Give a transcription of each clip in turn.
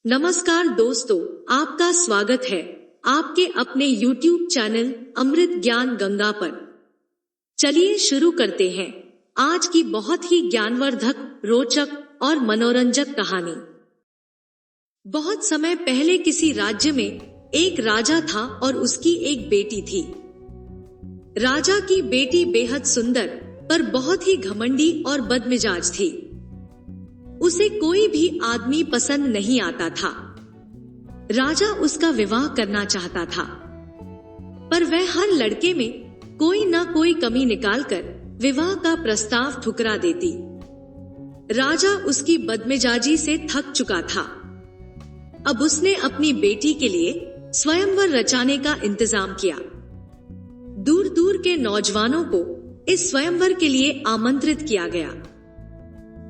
नमस्कार दोस्तों, आपका स्वागत है आपके अपने YouTube चैनल अमृत ज्ञान गंगा पर। चलिए शुरू करते हैं आज की बहुत ही ज्ञानवर्धक, रोचक और मनोरंजक कहानी। बहुत समय पहले किसी राज्य में एक राजा था और उसकी एक बेटी थी। राजा की बेटी बेहद सुंदर पर बहुत ही घमंडी और बदमिजाज थी। उसे कोई भी आदमी पसंद नहीं आता था। राजा उसका विवाह करना चाहता था, पर वह हर लड़के में कोई ना कोई कमी निकालकर विवाह का प्रस्ताव ठुकरा देती। राजा उसकी बदमिजाजी से थक चुका था। अब उसने अपनी बेटी के लिए स्वयंवर रचाने का इंतजाम किया। दूर दूर के नौजवानों को इस स्वयंवर के लिए आमंत्रित किया गया।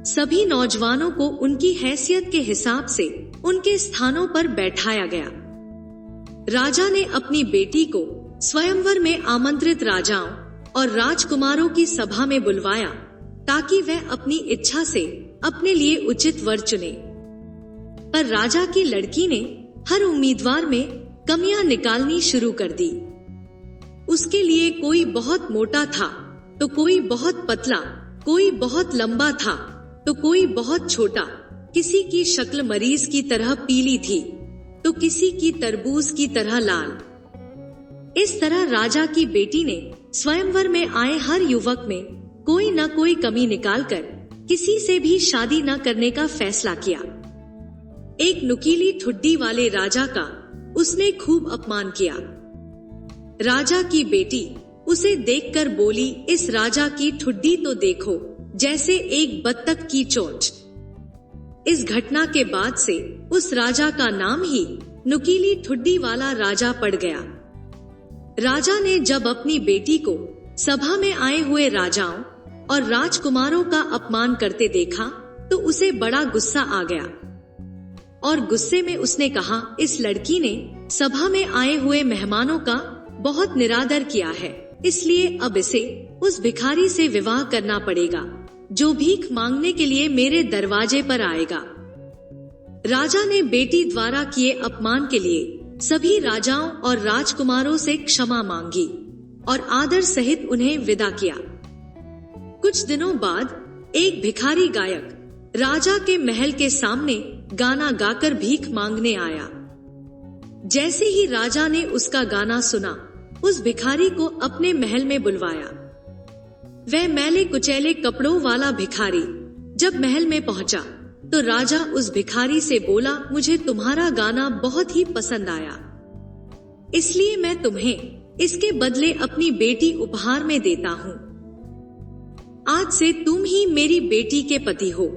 सभी नौजवानों को उनकी हैसियत के हिसाब से उनके स्थानों पर बैठाया गया। राजा ने अपनी बेटी को स्वयंवर में आमंत्रित राजाओं और राजकुमारों की सभा में बुलवाया ताकि वह अपनी इच्छा से अपने लिए उचित वर चुने। पर राजा की लड़की ने हर उम्मीदवार में कमियां निकालनी शुरू कर दी। उसके लिए कोई बहुत मोटा था तो कोई बहुत पतला, कोई बहुत लंबा था तो कोई बहुत छोटा, किसी की शक्ल मरीज की तरह पीली थी तो किसी की तरबूज की तरह लाल। इस तरह राजा की बेटी ने स्वयंवर में आए हर युवक में कोई न कोई कमी निकालकर किसी से भी शादी न करने का फैसला किया। एक नुकीली ठुड्डी वाले राजा का उसने खूब अपमान किया। राजा की बेटी उसे देखकर बोली, इस राजा की ठुड्डी तो देखो, जैसे एक बत्तख की चोंच। इस घटना के बाद से उस राजा का नाम ही नुकीली ठुड्डी वाला राजा पड़ गया। राजा ने जब अपनी बेटी को सभा में आए हुए राजाओं और राजकुमारों का अपमान करते देखा तो उसे बड़ा गुस्सा आ गया और गुस्से में उसने कहा, इस लड़की ने सभा में आए हुए मेहमानों का बहुत निरादर किया है, इसलिए अब इसे उस भिखारी से विवाह करना पड़ेगा जो भीख मांगने के लिए मेरे दरवाजे पर आएगा। राजा ने बेटी द्वारा किए अपमान के लिए सभी राजाओं और राजकुमारों से क्षमा मांगी और आदर सहित उन्हें विदा किया। कुछ दिनों बाद एक भिखारी गायक राजा के महल के सामने गाना गाकर भीख मांगने आया। जैसे ही राजा ने उसका गाना सुना, उस भिखारी को अपने महल में बुलवाया। वह मैले कुचैले कपड़ों वाला भिखारी जब महल में पहुंचा तो राजा उस भिखारी से बोला, मुझे तुम्हारा गाना बहुत ही पसंद आया, इसलिए मैं तुम्हें इसके बदले अपनी बेटी उपहार में देता हूँ। आज से तुम ही मेरी बेटी के पति हो।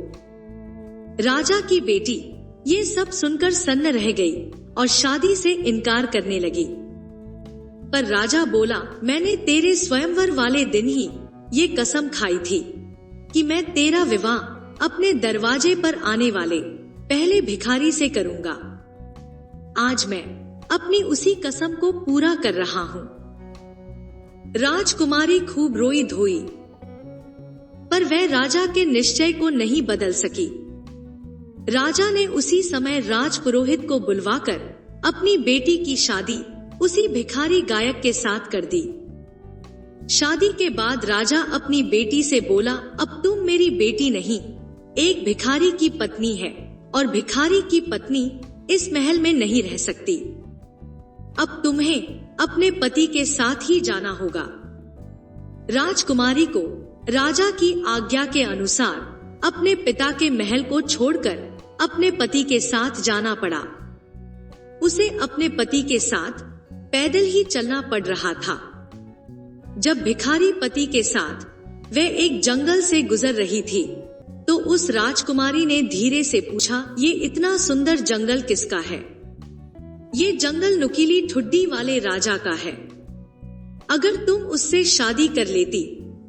राजा की बेटी ये सब सुनकर सन्न रह गई और शादी से इनकार करने लगी। पर राजा बोला, मैंने तेरे स्वयंवर वाले दिन ही ये कसम खाई थी कि मैं तेरा विवाह अपने दरवाजे पर आने वाले पहले भिखारी से करूंगा। आज मैं अपनी उसी कसम को पूरा कर रहा हूँ। राजकुमारी खूब रोई धोई, पर वह राजा के निश्चय को नहीं बदल सकी। राजा ने उसी समय राजपुरोहित को बुलवाकर अपनी बेटी की शादी उसी भिखारी गायक के साथ कर दी। शादी के बाद राजा अपनी बेटी से बोला, अब तुम मेरी बेटी नहीं, एक भिखारी की पत्नी है और भिखारी की पत्नी इस महल में नहीं रह सकती। अब तुम्हें अपने पति के साथ ही जाना होगा। राजकुमारी को राजा की आज्ञा के अनुसार अपने पिता के महल को छोड़कर अपने पति के साथ जाना पड़ा। उसे अपने पति के साथ पैदल ही चलना पड़ रहा था। जब भिखारी पति के साथ वह एक जंगल से गुजर रही थी तो उस राजकुमारी ने धीरे से पूछा, ये इतना सुंदर जंगल किसका है? ये जंगल नुकीली ठुड्डी वाले राजा का है। अगर तुम उससे शादी कर लेती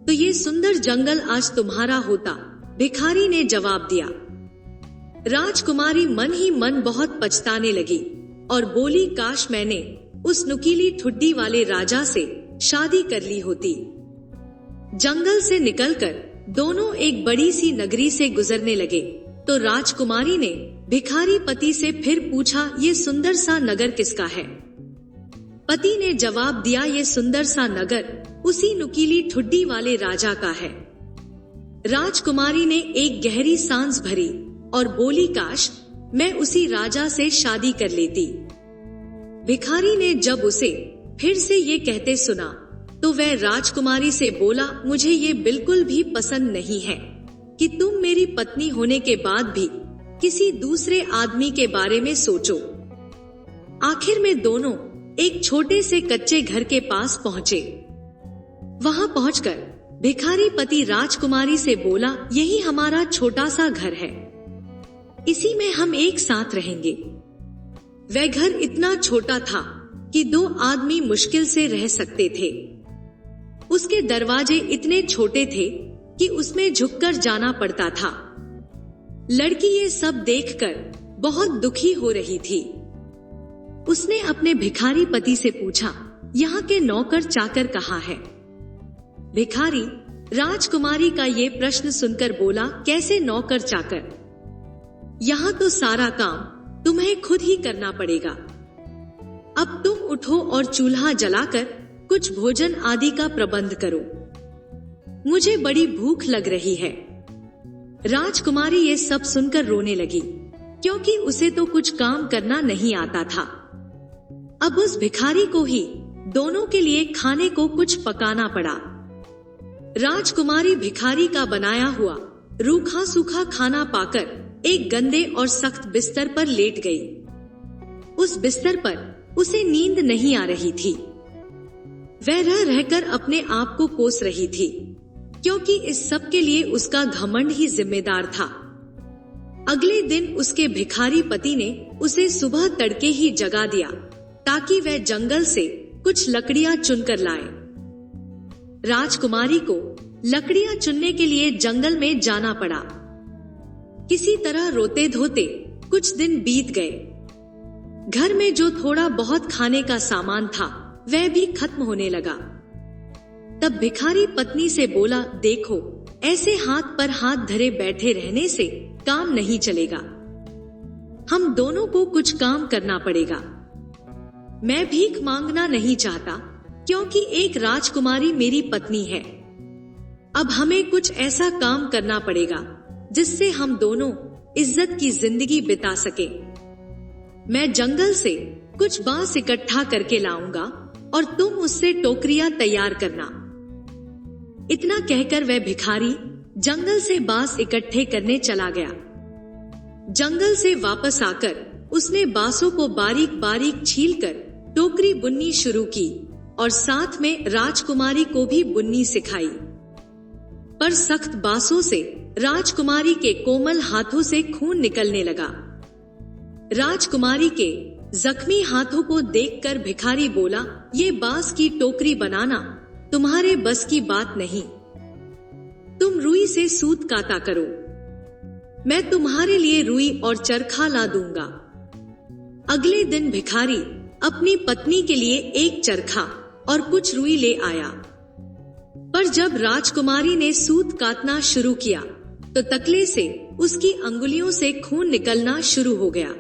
तो ये सुंदर जंगल आज तुम्हारा होता, भिखारी ने जवाब दिया। राजकुमारी मन ही मन बहुत पछताने लगी और बोली, काश मैंने उस नुकीली ठुड्डी वाले राजा से शादी कर ली होती। जंगल से निकलकर दोनों एक बड़ी सी नगरी से गुजरने लगे तो राजकुमारी ने भिखारी पति से फिर पूछा, ये सुंदर सा नगर किसका है? पति ने जवाब दिया, ये सुंदर सा नगर उसी नुकीली ठुड्डी वाले राजा का है। राजकुमारी ने एक गहरी सांस भरी और बोली, काश मैं उसी राजा से शादी कर लेती। भिखारी ने जब उसे फिर से ये कहते सुना तो वह राजकुमारी से बोला, मुझे ये बिल्कुल भी पसंद नहीं है कि तुम मेरी पत्नी होने के बाद भी किसी दूसरे आदमी के बारे में सोचो। आखिर में दोनों एक छोटे से कच्चे घर के पास पहुंचे। वहां पहुंचकर भिखारी पति राजकुमारी से बोला, यही हमारा छोटा सा घर है, इसी में हम एक साथ रहेंगे। वह घर इतना छोटा था कि 2 आदमी मुश्किल से रह सकते थे। उसके दरवाजे इतने छोटे थे कि उसमें झुककर जाना पड़ता था। लड़की ये सब देखकर बहुत दुखी हो रही थी। उसने अपने भिखारी पति से पूछा, यहाँ के नौकर चाकर कहाँ है? भिखारी राजकुमारी का ये प्रश्न सुनकर बोला, कैसे नौकर चाकर? यहाँ तो सारा काम तुम्हें खुद ही करना पड़ेगा। अब तुम उठो और चूल्हा जलाकर कुछ भोजन आदि का प्रबंध करो, मुझे बड़ी भूख लग रही है। राजकुमारी ये सब सुनकर रोने लगी, क्योंकि उसे तो कुछ काम करना नहीं आता था। अब उस भिखारी को ही दोनों के लिए खाने को कुछ पकाना पड़ा। राजकुमारी भिखारी का बनाया हुआ रूखा सूखा खाना पाकर एक गंदे और सख्त बिस्तर पर लेट गई। उस बिस्तर पर उसे नींद नहीं आ रही थी। वह रह रहकर अपने आप को कोस रही थी, क्योंकि इस सब के लिए उसका घमंड ही जिम्मेदार था। अगले दिन उसके भिखारी पति ने उसे सुबह तड़के ही जगा दिया ताकि वह जंगल से कुछ लकड़ियां चुनकर लाए। राजकुमारी को लकड़ियां चुनने के लिए जंगल में जाना पड़ा। किसी तरह रोते धोते कुछ दिन बीत गए। घर में जो थोड़ा बहुत खाने का सामान था वह भी खत्म होने लगा। तब भिखारी पत्नी से बोला, देखो, ऐसे हाथ पर हाथ धरे बैठे रहने से काम नहीं चलेगा, हम दोनों को कुछ काम करना पड़ेगा। मैं भीख मांगना नहीं चाहता, क्योंकि एक राजकुमारी मेरी पत्नी है। अब हमें कुछ ऐसा काम करना पड़ेगा जिससे हम दोनों इज्जत की जिंदगी बिता सके। मैं जंगल से कुछ बांस इकट्ठा करके लाऊंगा और तुम उससे टोकरियां तैयार करना। इतना कहकर वह भिखारी जंगल से बांस इकट्ठे करने चला गया। जंगल से वापस आकर उसने बांसों को बारीक बारीक छीलकर टोकरी बुननी शुरू की और साथ में राजकुमारी को भी बुननी सिखाई। पर सख्त बांसों से राजकुमारी के कोमल हाथों से खून निकलने लगा। राजकुमारी के जख्मी हाथों को देखकर भिखारी बोला, ये बांस की टोकरी बनाना तुम्हारे बस की बात नहीं, तुम रुई से सूत काता करो, मैं तुम्हारे लिए रुई और चरखा ला दूंगा। अगले दिन भिखारी अपनी पत्नी के लिए एक चरखा और कुछ रुई ले आया। पर जब राजकुमारी ने सूत काटना शुरू किया तो तकले से उसकी अंगुलियों से खून निकलना शुरू हो गया।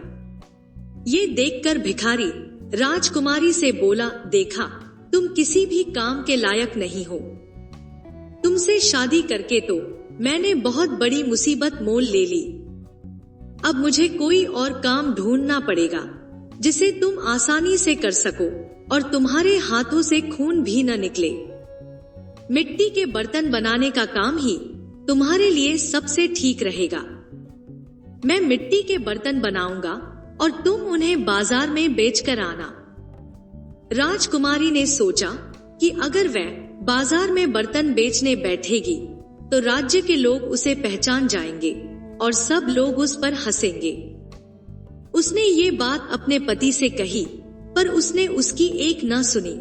ये देखकर भिखारी राजकुमारी से बोला, देखा, तुम किसी भी काम के लायक नहीं हो। तुमसे शादी करके तो मैंने बहुत बड़ी मुसीबत मोल ले ली। अब मुझे कोई और काम ढूंढना पड़ेगा जिसे तुम आसानी से कर सको और तुम्हारे हाथों से खून भी न निकले। मिट्टी के बर्तन बनाने का काम ही तुम्हारे लिए सबसे ठीक रहेगा। मैं मिट्टी के बर्तन बनाऊंगा और तुम उन्हें बाजार में बेचकर आना। राजकुमारी ने सोचा कि अगर वह बाजार में बर्तन बेचने बैठेगी तो राज्य के लोग उसे पहचान जाएंगे और सब लोग उस पर हंसेंगे। उसने ये बात अपने पति से कही, पर उसने उसकी एक न सुनी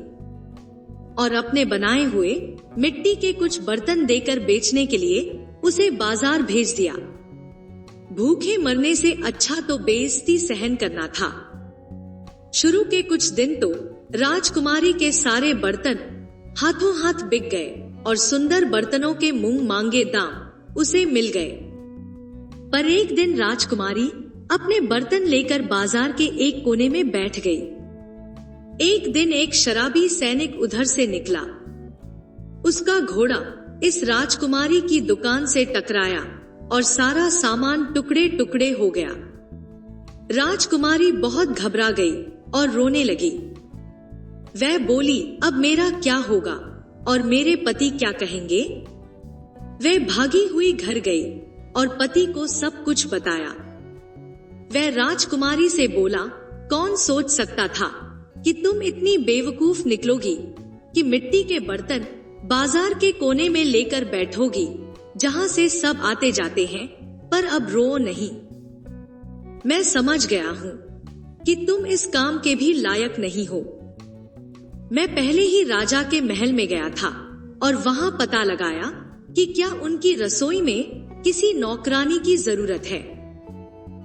और अपने बनाए हुए मिट्टी के कुछ बर्तन देकर बेचने के लिए उसे बाजार भेज दिया। भूखे मरने से अच्छा तो बेइज्जती सहन करना था। शुरू के कुछ दिन तो राजकुमारी के सारे बर्तन हाथों हाथ बिक गए और सुंदर बर्तनों के मुंह मांगे दाम उसे मिल गए। पर एक दिन राजकुमारी अपने बर्तन लेकर बाजार के एक कोने में बैठ गई। एक दिन एक शराबी सैनिक उधर से निकला। उसका घोड़ा इस राजकुमारी की दुकान से टकराया और सारा सामान टुकड़े टुकड़े हो गया। राजकुमारी बहुत घबरा गई और रोने लगी। वह बोली, अब मेरा क्या होगा और मेरे पति क्या कहेंगे? वह भागी हुई घर गई और पति को सब कुछ बताया। वह राजकुमारी से बोला, कौन सोच सकता था कि तुम इतनी बेवकूफ निकलोगी कि मिट्टी के बर्तन बाजार के कोने में लेकर बैठोगी जहां से सब आते जाते हैं, पर अब रो नहीं। मैं समझ गया हूं कि तुम इस काम के भी लायक नहीं हो। मैं पहले ही राजा के महल में गया था और वहां पता लगाया कि क्या उनकी रसोई में किसी नौकरानी की जरूरत है।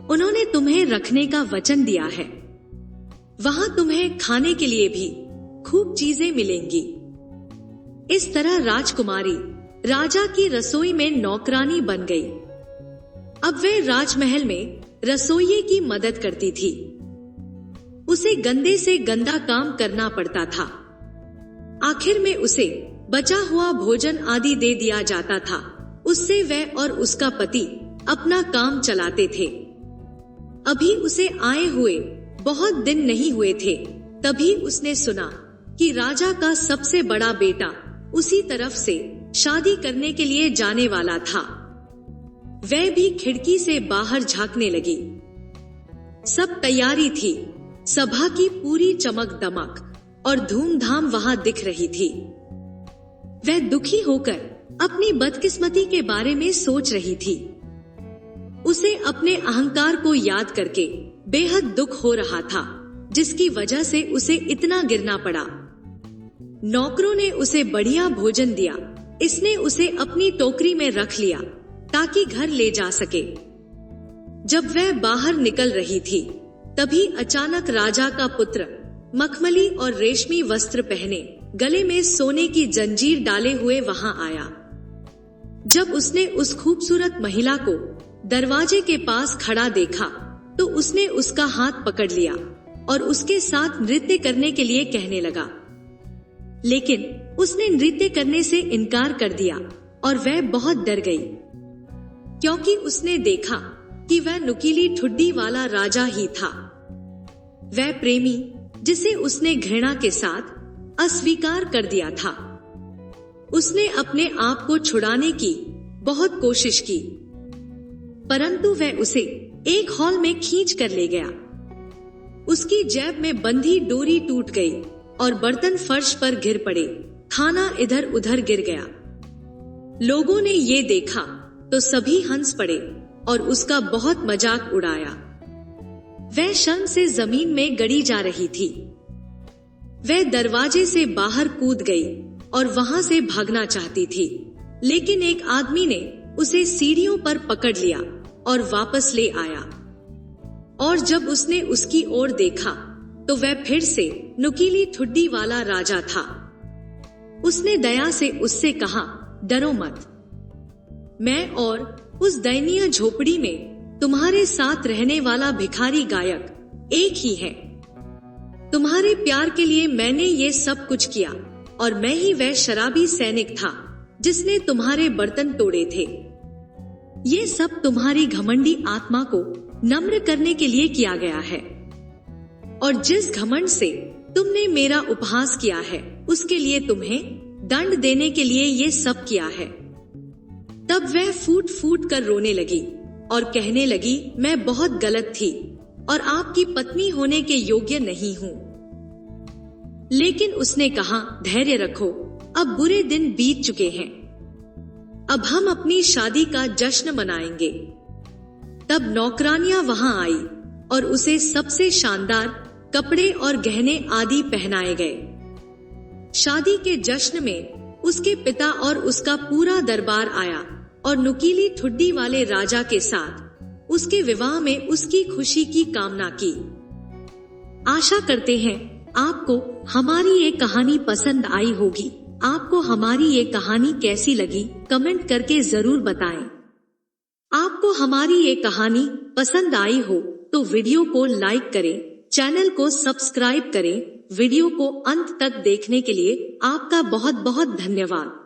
उन्होंने तुम्हें रखने का वचन दिया है। वहां तुम्हें खाने के लिए भी खूब चीजें मिलेंगी। इस तरह राजकुमारी राजा की रसोई में नौकरानी बन गई। अब वह राजमहल में रसोइये की मदद करती थी। उसे गंदे से गंदा काम करना पड़ता था। आखिर में उसे बचा हुआ भोजन आदि दे दिया जाता था। उससे वह और उसका पति अपना काम चलाते थे। अभी उसे आए हुए बहुत दिन नहीं हुए थे, तभी उसने सुना कि राजा का सबसे बड़ा बेटा उसी तरफ से शादी करने के लिए जाने वाला था। वह भी खिड़की से बाहर झांकने लगी। सब तैयारी थी। सभा की पूरी चमक दमक और धूमधाम वहां दिख रही थी। वह दुखी होकर अपनी बदकिस्मती के बारे में सोच रही थी। उसे अपने अहंकार को याद करके बेहद दुख हो रहा था, जिसकी वजह से उसे इतना गिरना पड़ा। नौकरों ने उसे बढ़िया भोजन दिया। इसने उसे अपनी टोकरी में रख लिया ताकि घर ले जा सके। जब वह बाहर निकल रही थी, तभी अचानक राजा का पुत्र मखमली और रेशमी वस्त्र पहने, गले में सोने की जंजीर डाले हुए वहां आया। जब उसने उस खूबसूरत महिला को दरवाजे के पास खड़ा देखा, तो उसने उसका हाथ पकड़ लिया और उसके साथ नृत्य करने के लिए कहने लगा। लेकिन उसने नृत्य करने से इनकार कर दिया और वह बहुत डर गई, क्योंकि उसने देखा कि वह नुकीली ठुड्डी वाला राजा ही था। वह प्रेमी जिसे उसने घृणा के साथ अस्वीकार कर दिया था। उसने अपने आप को छुड़ाने की बहुत कोशिश की, परंतु वह उसे एक हॉल में खींच कर ले गया। उसकी जेब में बंधी डोरी टूट गई और बर्तन फर्श पर गिर पड़े। खाना इधर उधर गिर गया। लोगों ने ये देखा तो सभी हंस पड़े और उसका बहुत मजाक उड़ाया। वह शर्म से जमीन में गड़ी जा रही थी। वह दरवाजे से बाहर कूद गई और वहां से भागना चाहती थी, लेकिन एक आदमी ने उसे सीढ़ियों पर पकड़ लिया और वापस ले आया। और जब उसने उसकी ओर देखा तो वह फिर से नुकीली ठुड्डी वाला राजा था। उसने दया से उससे कहा, डरो मत। मैं और उस दयनीय झोपड़ी में तुम्हारे साथ रहने वाला भिखारी गायक एक ही है। तुम्हारे प्यार के लिए मैंने ये सब कुछ किया, और मैं ही वह शराबी सैनिक था जिसने तुम्हारे बर्तन तोड़े थे। ये सब तुम्हारी घमंडी आत्मा को नम्र करने के लिए किया गया है, और जिस घमंड से तुमने मेरा उपहास किया है, उसके लिए तुम्हें दंड देने के लिए ये सब किया है। तब वह फूट फूट कर रोने लगी और कहने लगी, मैं बहुत गलत थी और आपकी पत्नी होने के योग्य नहीं हूँ। लेकिन उसने कहा, धैर्य रखो, अब बुरे दिन बीत चुके हैं। अब हम अपनी शादी का जश्न मनाएंगे। तब नौकरानियां वहां आई और उसे सबसे शानदार कपड़े और गहने आदि पहनाए गए। शादी के जश्न में उसके पिता और उसका पूरा दरबार आया और नुकीली ठुड्डी वाले राजा के साथ उसके विवाह में उसकी खुशी की कामना की। आशा करते हैं आपको हमारी ये कहानी पसंद आई होगी। आपको हमारी ये कहानी कैसी लगी, कमेंट करके जरूर बताएं। आपको हमारी ये कहानी पसंद आई हो तो वीडियो को लाइक करें, चैनल को सब्सक्राइब करें। वीडियो को अंत तक देखने के लिए आपका बहुत बहुत धन्यवाद।